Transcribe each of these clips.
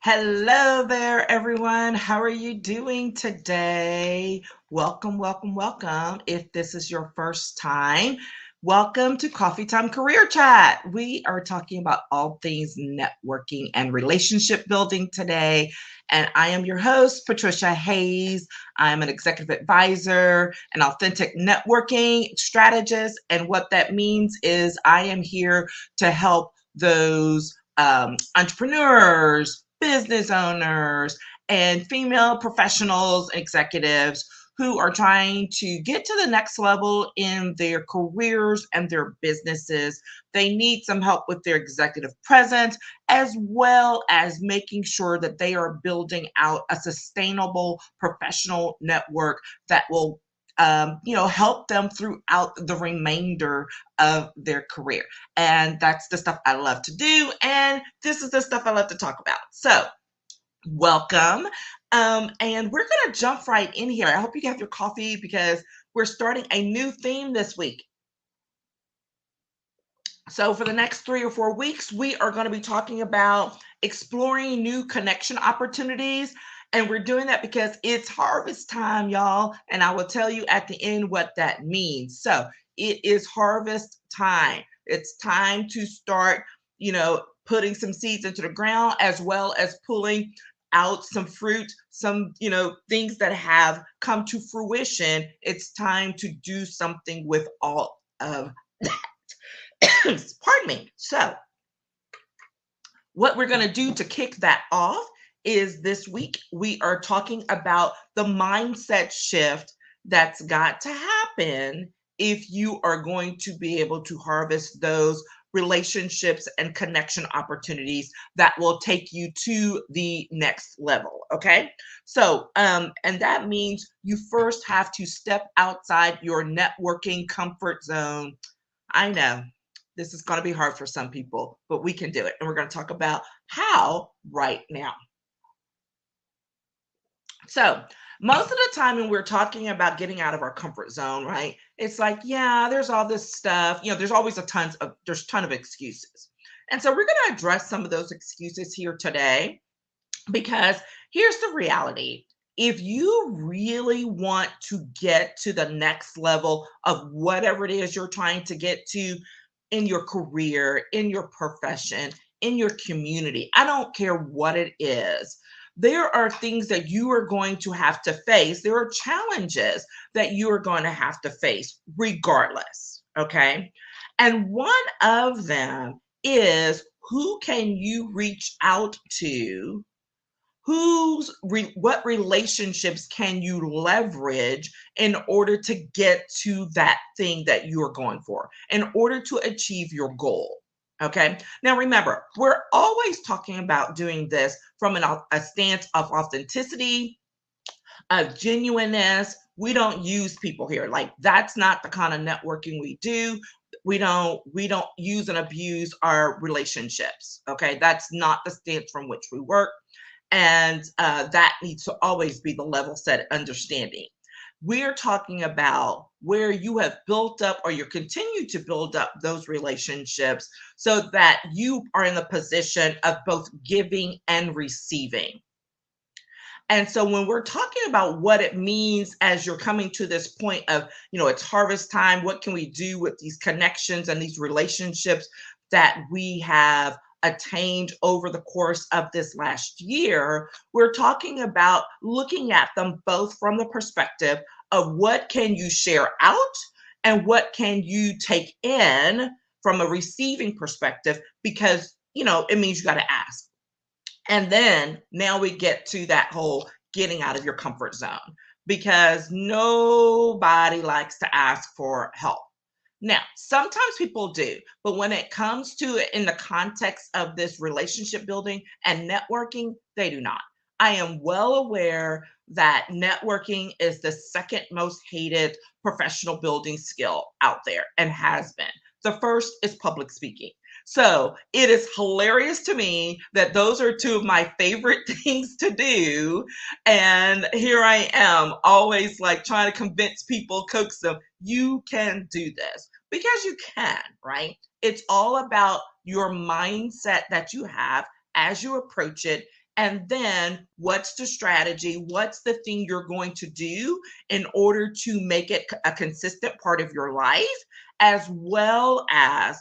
Hello there, everyone. How are you doing today? Welcome, welcome, welcome. If this is your first time, welcome to Coffee Time Career Chat. We are talking about all things networking and relationship building today. And I am your host, Patricia Hayes. I'm an executive advisor, an authentic networking strategist. And what that means is I am here to help those entrepreneurs, business owners, and female professionals, executives who are trying to get to the next level in their careers and their businesses. They need some help with their executive presence, as well as making sure that they are building out a sustainable professional network that will help them throughout the remainder of their career. And that's the stuff I love to do. And this is the stuff I love to talk about. So, welcome. And we're going to jump right in here. I hope you have your coffee because we're starting a new theme this week. So, for the next 3 or 4 weeks, we are going to be talking about exploring new connection opportunities. And we're doing that because it's harvest time, y'all. And I will tell you at the end what that means. So, it is harvest time. It's time to start, putting some seeds into the ground as well as pulling out some fruit, some, things that have come to fruition. It's time to do something with all of pardon me. So, what we're going to do to kick that off is this week we are talking about the mindset shift that's got to happen if you are going to be able to harvest those relationships and connection opportunities that will take you to the next level. Okay. So, and that means you first have to step outside your networking comfort zone. I know this is going to be hard for some people, but we can do it. And we're going to talk about how right now. So, most of the time when we're talking about getting out of our comfort zone, right? It's like, yeah, there's all this stuff. There's always there's a ton of excuses. And so we're going to address some of those excuses here today because here's the reality. If you really want to get to the next level of whatever it is you're trying to get to in your career, in your profession, in your community, I don't care what it is, there are things that you are going to have to face. There are challenges that you are going to have to face regardless. Okay. And one of them is, who can you reach out to? What relationships can you leverage in order to get to that thing that you're going for, in order to achieve your goal? Okay. Now remember, we're always talking about doing this from a stance of authenticity, of genuineness. We don't use people here. Like, that's not the kind of networking we do. We don't use and abuse our relationships. Okay. That's not the stance from which we work. And that needs to always be the level set understanding. We're talking about where you have built up or you continue to build up those relationships so that you are in the position of both giving and receiving. And so when we're talking about what it means as you're coming to this point of, it's harvest time, what can we do with these connections and these relationships that we have attained over the course of this last year, we're talking about looking at them both from the perspective of what can you share out and what can you take in from a receiving perspective, because, it means you got to ask. And then now we get to that whole getting out of your comfort zone, because nobody likes to ask for help. Now, sometimes people do, but when it comes to it in the context of this relationship building and networking, they do not. I am well aware that networking is the second most hated professional building skill out there and has been. The first is public speaking. So it is hilarious to me that those are two of my favorite things to do. And here I am, always like trying to convince people, coax them, you can do this, because you can, right? It's all about your mindset that you have as you approach it And then what's the strategy? What's the thing you're going to do in order to make it a consistent part of your life, as well as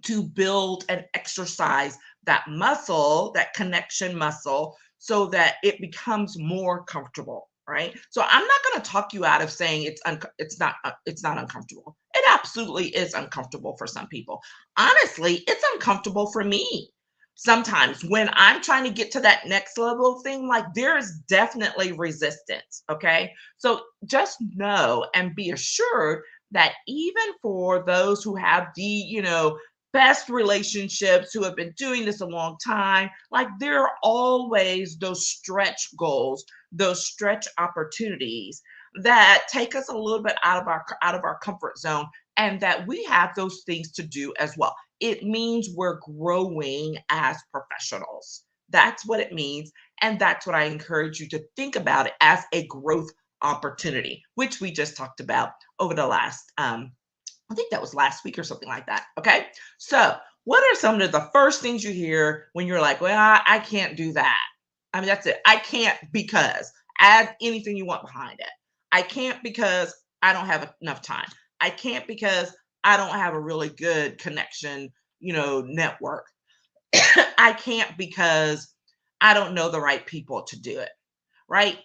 to build and exercise that muscle, that connection muscle, so that it becomes more comfortable, right? So I'm not going to talk you out of saying it's not uncomfortable. It absolutely is uncomfortable for some people. Honestly, it's uncomfortable for me. Sometimes when I'm trying to get to that next level thing, like there is definitely resistance. Okay. So just know and be assured that even for those who have best relationships, who have been doing this a long time, like there are always those stretch goals, those stretch opportunities that take us a little bit out of our comfort zone, and that we have those things to do as well. It means we're growing as professionals. That's what it means, and that's what I encourage you to think about it as a growth opportunity, which we just talked about over the last I think that was last week or something like that. Okay. So, what are some of the first things you hear when you're like, well, I can't do that? I mean, that's it. I can't because add anything you want behind it. I can't because I don't have enough time. I can't because I don't have a really good connection, network. I can't because I don't know the right people to do it. Right.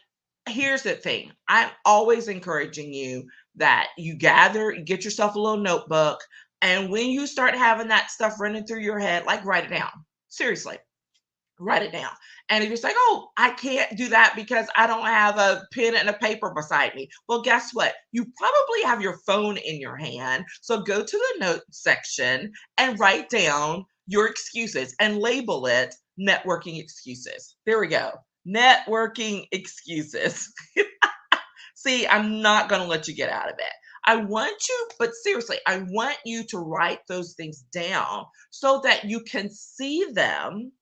Here's the thing. I'm always encouraging you that you get yourself a little notebook, and when you start having that stuff running through your head, like write it down. Seriously, write it down. And if you're like, oh, I can't do that because I don't have a pen and a paper beside me. Well, guess what? You probably have your phone in your hand. So go to the note section and write down your excuses and label it networking excuses. There we go. Networking excuses. See, I'm not going to let you get out of it. I want you, but seriously, I want you to write those things down so that you can see them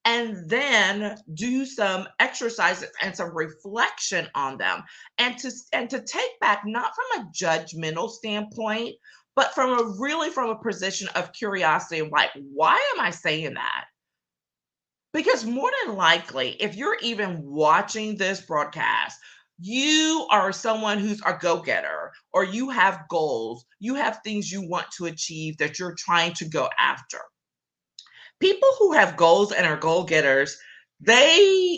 and then do some exercises and some reflection on them, and to take back, not from a judgmental standpoint, but from a position of curiosity, like, why am I saying that? Because more than likely, if you're even watching this broadcast, you are someone who's a go getter, or you have goals, you have things you want to achieve that you're trying to go after. People who have goals and are goal getters, they've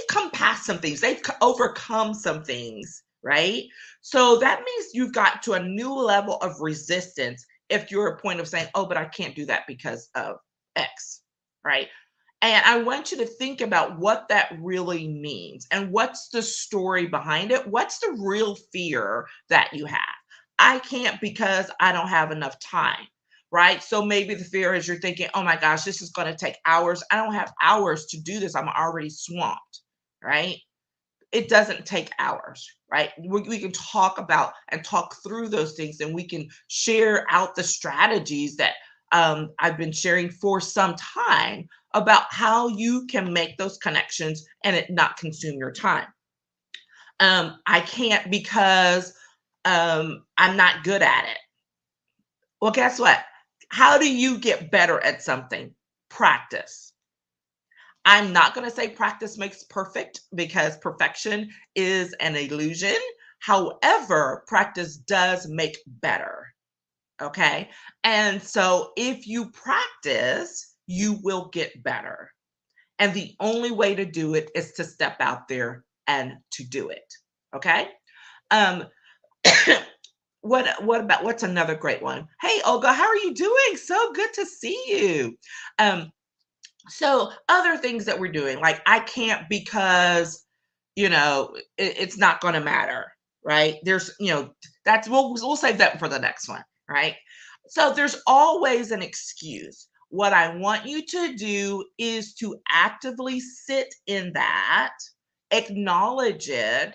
come past some things, overcome some things, right? So that means you've got to a new level of resistance if you're a point of saying, oh, but I can't do that because of X, right? And I want you to think about what that really means and what's the story behind it. What's the real fear that you have? I can't because I don't have enough time, right? So maybe the fear is you're thinking, oh my gosh, this is going to take hours. I don't have hours to do this. I'm already swamped, right? It doesn't take hours, right? We can talk about and talk through those things, and we can share out the strategies that I've been sharing for some time about how you can make those connections and it not consume your time. I can't because I'm not good at it. Well, guess what? How do you get better at something? Practice. I'm not going to say practice makes perfect, because perfection is an illusion. However, practice does make better. Okay. And so if you practice, you will get better. And the only way to do it is to step out there and to do it. Okay. Um, what's another great one? Hey Olga, how are you doing? So good to see you. So other things that we're doing, like I can't because it's not going to matter, right? There's that's we'll save that for the next one, right? So there's always an excuse. What I want you to do is to actively sit in that, acknowledge it,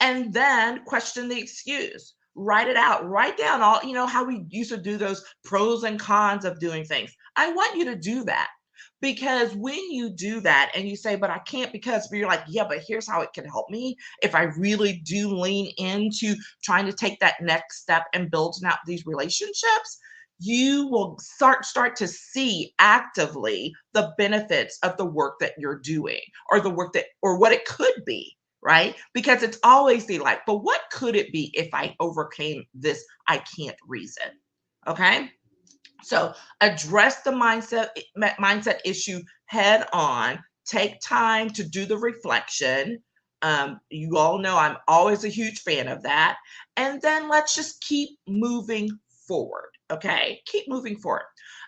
and then question the excuse. Write it out. Write down all, how we used to do those pros and cons of doing things. I want you to do that, because when you do that and you say, but I can't because, but you're like, yeah, but here's how it can help me if I really do lean into trying to take that next step and building out these relationships, you will start to see actively the benefits of the work that you're doing, or the work that, or what it could be, right? Because it's always the like, but what could it be if I overcame this I can't reason? Okay? So address the mindset issue head on. Take time to do the reflection. You all know I'm always a huge fan of that. And then let's just keep moving forward. Okay, keep moving forward.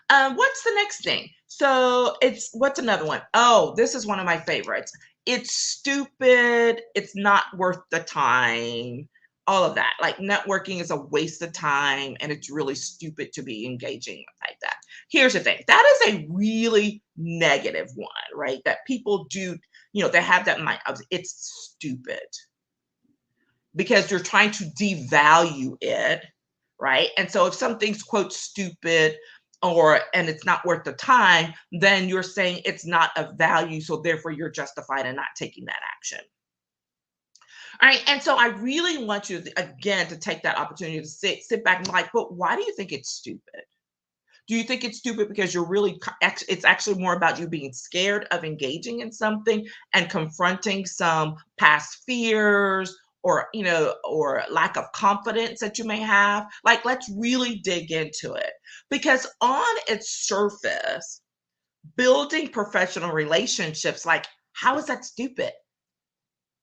What's the next thing? So it's, what's another one? Oh, this is one of my favorites. It's stupid. It's not worth the time, all of that. Like, networking is a waste of time and it's really stupid to be engaging like that. Here's the thing, that is a really negative one, right? That people do, they have that in mind of, it's stupid, because you're trying to devalue it, right? And so if something's quote stupid, or and it's not worth the time, then you're saying it's not of value, so therefore you're justified in not taking that action. All right. And so I really want you to, again, to take that opportunity to sit back and be like, but why do you think it's stupid? Do you think it's stupid because you're really, it's actually more about you being scared of engaging in something and confronting some past fears, or, or lack of confidence that you may have? Like, let's really dig into it, because on its surface, building professional relationships, like, how is that stupid?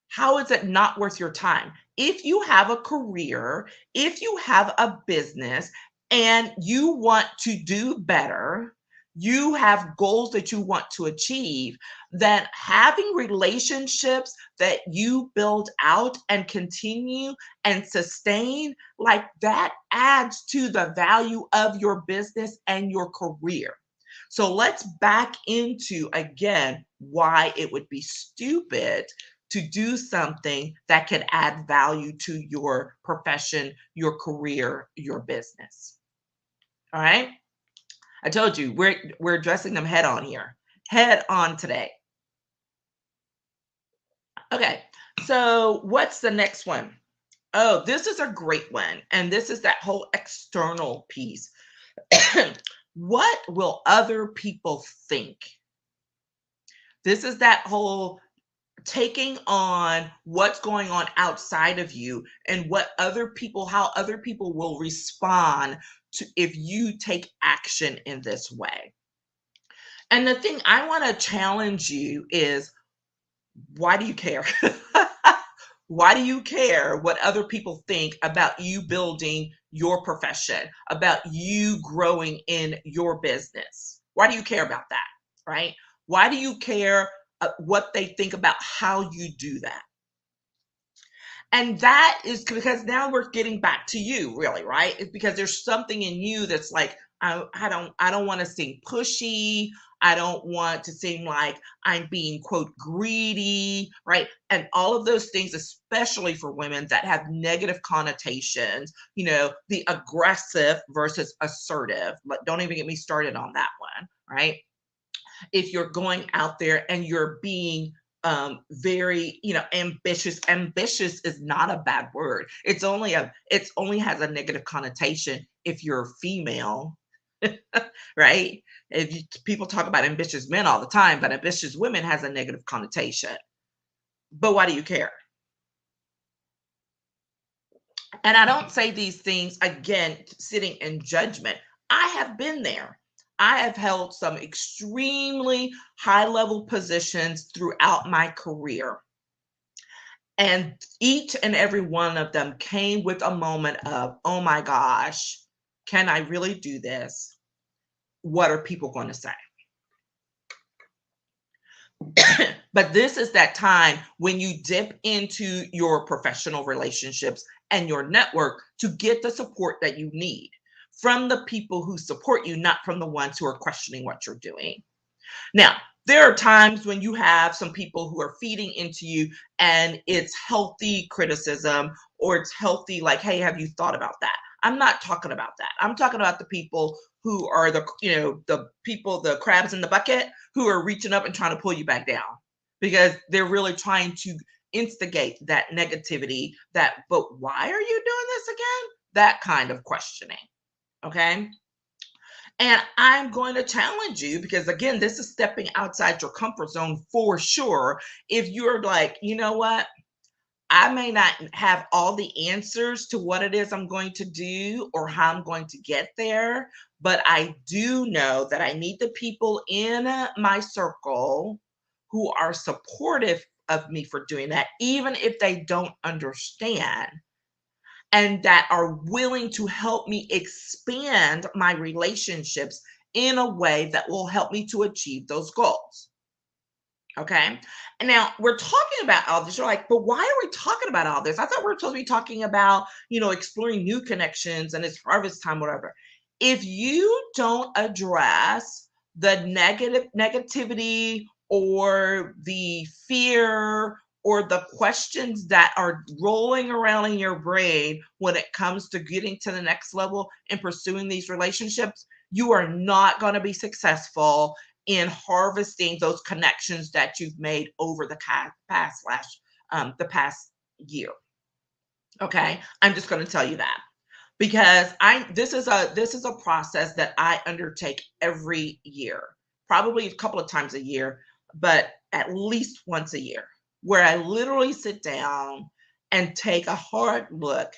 How is it not worth your time? If you have a career, if you have a business and you want to do better, you have goals that you want to achieve, then having relationships that you build out and continue and sustain, like, that adds to the value of your business and your career. So let's back into, again, why it would be stupid to do something that could add value to your profession, your career, your business. All right? I told you, we're addressing them head on here. Head on today. Okay. So, what's the next one? Oh, this is a great one. And this is that whole external piece. What will other people think? This is that whole taking on what's going on outside of you, and how other people will respond to if you take action in this way. And the thing I want to challenge you is, why do you care? Why do you care what other people think about you building your profession, about you growing in your business? Why do you care about that? Right? Why do you care what they think about how you do that? And that is because now we're getting back to you, really, right? It's because there's something in you that's like, I don't want to seem pushy. I don't want to seem like I'm being quote greedy, right? And all of those things, especially for women that have negative connotations, the aggressive versus assertive. But don't even get me started on that one, right? If you're going out there and you're being very, ambitious is not a bad word. It's only has a negative connotation if you're female. Right? People talk about ambitious men all the time, but ambitious women has a negative connotation. But why do you care? And I don't say these things, again, sitting in judgment. I have been there. I have held some extremely high level positions throughout my career. And each and every one of them came with a moment of, oh my gosh, can I really do this? What are people going to say? But this is that time when you dip into your professional relationships and your network to get the support that you need from the people who support you, not from the ones who are questioning what you're doing. Now, there are times when you have some people who are feeding into you and it's healthy criticism, or it's healthy, like, hey, have you thought about that? I'm not talking about that. I'm talking about the people who are the crabs in the bucket, who are reaching up and trying to pull you back down, because they're really trying to instigate that negativity, but why are you doing this again? That kind of questioning. Okay. And I'm going to challenge you because, again, this is stepping outside your comfort zone for sure. If you're like, you know what? I may not have all the answers to what it is I'm going to do or how I'm going to get there, but I do know that I need the people in my circle who are supportive of me for doing that, even if they don't understand, and that are willing to help me expand my relationships in a way that will help me to achieve those goals. Okay. And now we're talking about all this. You're like, but why are we talking about all this? I thought we were supposed to be talking about, exploring new connections and it's harvest time, whatever. If you don't address the negativity or the fear or the questions that are rolling around in your brain when it comes to getting to the next level and pursuing these relationships, you are not going to be successful in harvesting those connections that you've made over the past year. Okay, I'm just going to tell you that because I this is a process that I undertake every year, probably a couple of times a year, but at least once a year, where I literally sit down and take a hard look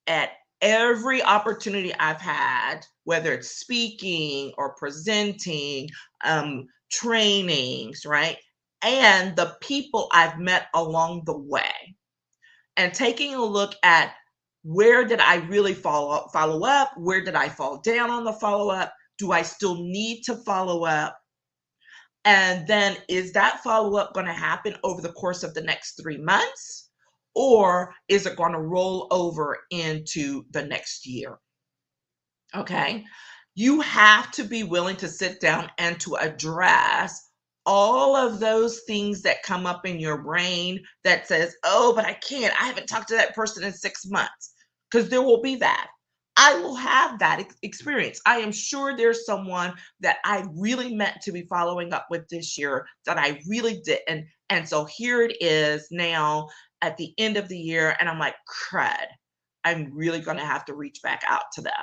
at every opportunity I've had, whether it's speaking or presenting, trainings, right? And the people I've met along the way, and taking a look at where did I really follow up? Where did I fall down on the follow up? Do I still need to follow up? And then is that follow up going to happen over the course of the next 3 months? Or is it going to roll over into the next year? Okay. You have to be willing to sit down and to address all of those things that come up in your brain that says, oh, but I can't. I haven't talked to that person in 6 months. Because there will be that. I will have that experience. I am sure there's someone that I really meant to be following up with this year that I really didn't. And so here it is now at the end of the year, and I'm like, crud, I'm really going to have to reach back out to them.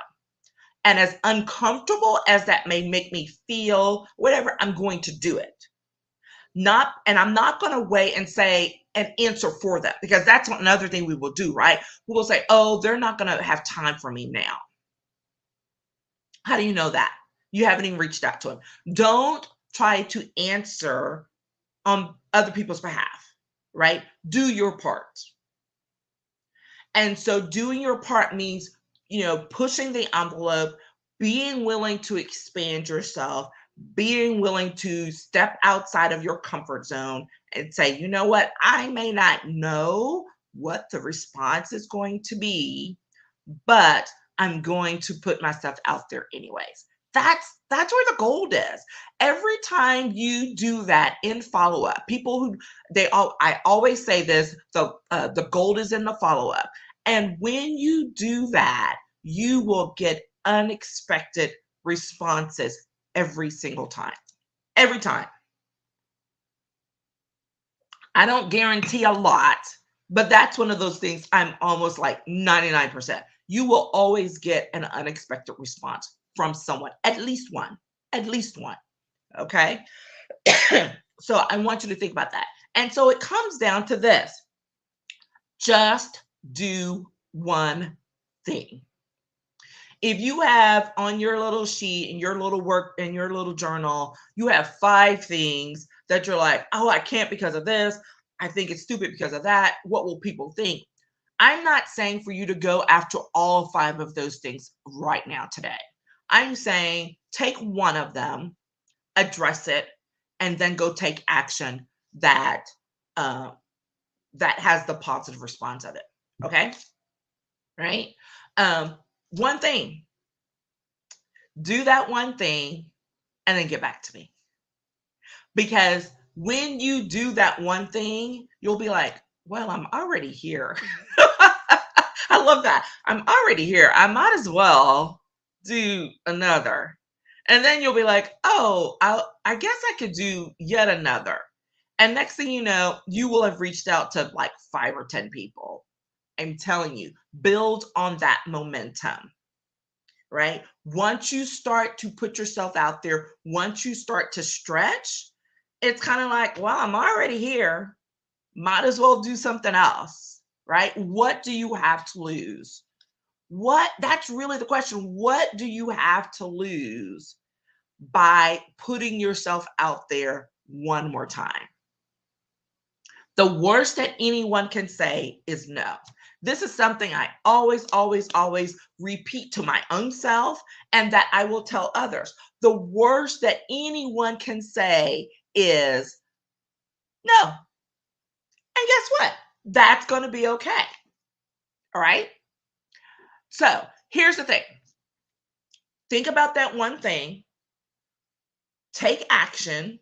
And as uncomfortable as that may make me feel, whatever, I'm going to do it. I'm not going to wait and say an answer for them because that's another thing we will do, right? We will say, oh, they're not going to have time for me now. How do you know that? You haven't even reached out to them. Don't try to answer on other people's behalf, right? Do your part. And so doing your part means, pushing the envelope, being willing to expand yourself, being willing to step outside of your comfort zone and say, you know what, I may not know what the response is going to be, but I'm going to put myself out there anyways. That's where the gold is. Every time you do that in follow up, people who I always say this: the gold is in the follow up. And when you do that, you will get unexpected responses every single time. Every time. I don't guarantee a lot, but that's one of those things I'm almost like 99%. You will always get an unexpected response from someone, at least one, at least one. Okay. So I want you to think about that. And so it comes down to this: just do one thing. If you have on your little sheet in your little work in your little journal, you have 5 things that you're like, oh, I can't because of this. I think it's stupid because of that. What will people think? I'm not saying for you to go after all 5 of those things right now today. I'm saying take one of them, address it, and then go take action that that has the positive response of it. Okay, right? One thing. Do that one thing and then get back to me. Because when you do that one thing, you'll be like, well, I'm already here. I love that. I'm already here. I might as well do another. And then you'll be like, oh, I guess I could do yet another. And next thing you know, you will have reached out to like 5 or 10 people. I'm telling you, build on that momentum. right? Once you start to put yourself out there, once you start to stretch, it's kind of like, well, I'm already here. Might as well do something else, right? What do you have to lose? What That's really the question. What do you have to lose by putting yourself out there one more time? The worst that anyone can say is no. This is something I always, always, always repeat to my own self and that I will tell others. The worst that anyone can say is no. And guess what? That's going to be okay. All right. So here's the thing, think about that one thing, take action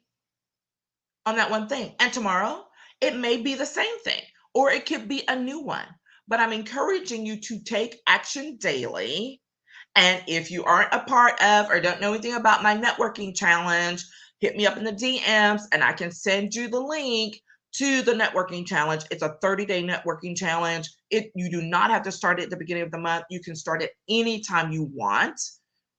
on that one thing. And tomorrow, it may be the same thing or it could be a new one. But I'm encouraging you to take action daily. And if you aren't a part of or don't know anything about my networking challenge, hit me up in the DMs and I can send you the link to the networking challenge. It's a 30-day networking challenge. You do not have to start it at the beginning of the month. You can start it anytime you want.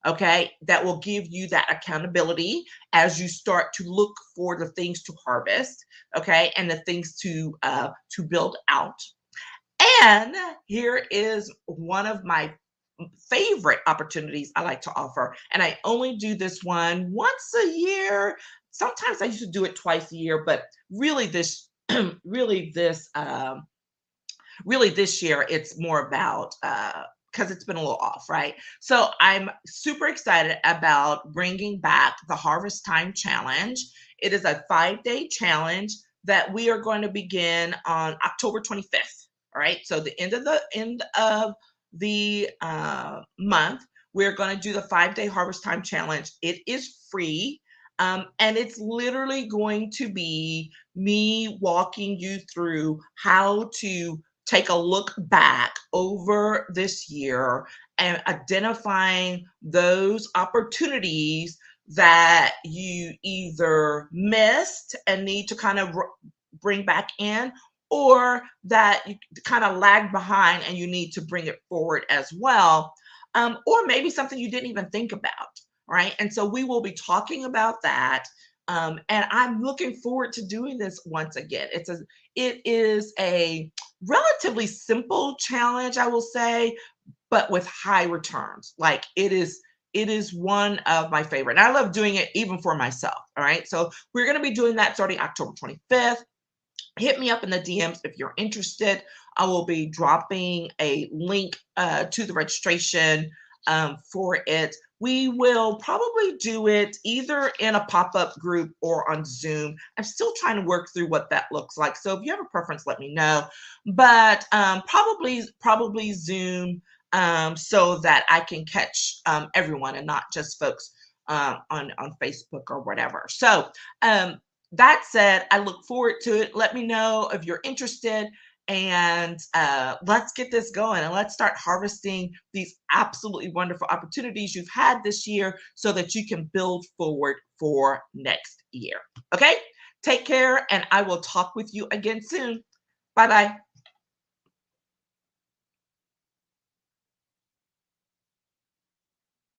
Okay, that will give you that accountability as you start to look for the things to harvest, okay, and the things to build out. And here is one of my favorite opportunities I like to offer. And I only do this one once a year. Sometimes I used to do it twice a year, but really this, really this, really this year, it's more about, because it's been a little off, right? So I'm super excited about bringing back the Harvest Time Challenge. It is a 5-day challenge that we are going to begin on October 25th. All right. So the end of the month, we're going to do the 5-day Harvest Time Challenge. It is free. And it's literally going to be me walking you through how to take a look back over this year and identifying those opportunities that you either missed and need to kind of bring back in, or that you kind of lagged behind and you need to bring it forward as well, or maybe something you didn't even think about, right? And so we will be talking about that. And I'm looking forward to doing this once again. It is a relatively simple challenge, I will say, but with high returns. Like it is one of my favorite. And I love doing it even for myself. All right. So we're going to be doing that starting October 25th. Hit me up in the DMs if you're interested. I will be dropping a link to the registration for it. We will probably do it either in a pop-up group or on Zoom. I'm still trying to work through what that looks like. So if you have a preference, let me know. But probably Zoom, so that I can catch everyone and not just folks on Facebook or whatever. So that said, I look forward to it. Let me know if you're interested, and let's get this going and let's start harvesting these absolutely wonderful opportunities you've had this year so that you can build forward for next year. Okay, take care, and I will talk with you again soon. Bye bye.